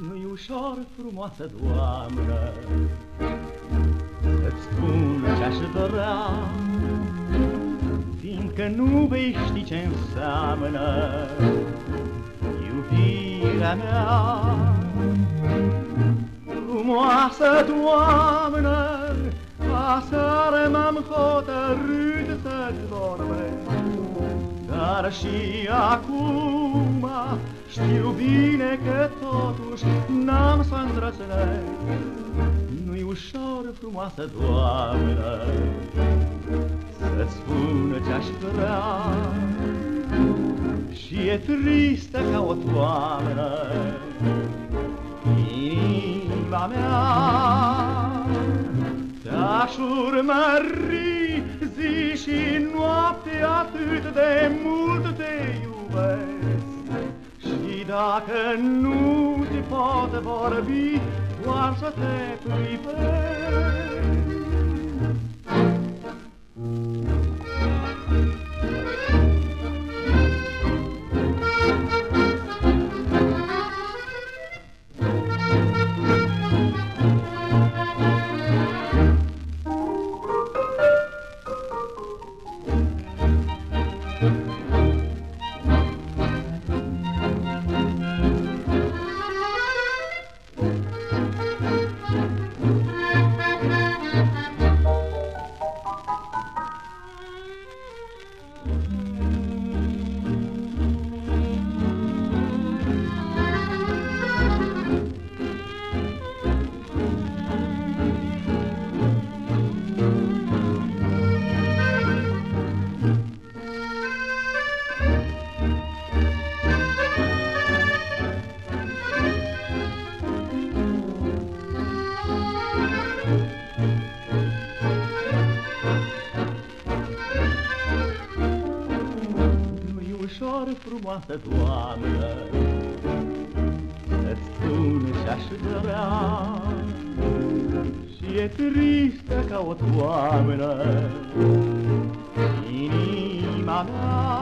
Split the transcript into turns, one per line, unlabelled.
Nu-i ușor, frumoasă doamnă, să-ți spun ce-aș vrea, fiindcă nu vei ști ce înseamnă iubirea mea. Frumoasă doamnă, aseară m-am hotărât să-ți vorbesc, dar și acum știu bine că totuși n-am să îndrăznesc. Nu-i ușor, frumoasă doamnă, să-ți spun ce-aș vrea, și e tristă ca o toamnă inima mea. Te-aș urmări zi și noapte, atât de mult te iubesc, și dacă nu-ți pot vorbi, doar să te privesc. Frumoasă doamnă, să-ți spun ce-aș vrea, și e tristă ca o toamnă inima mea.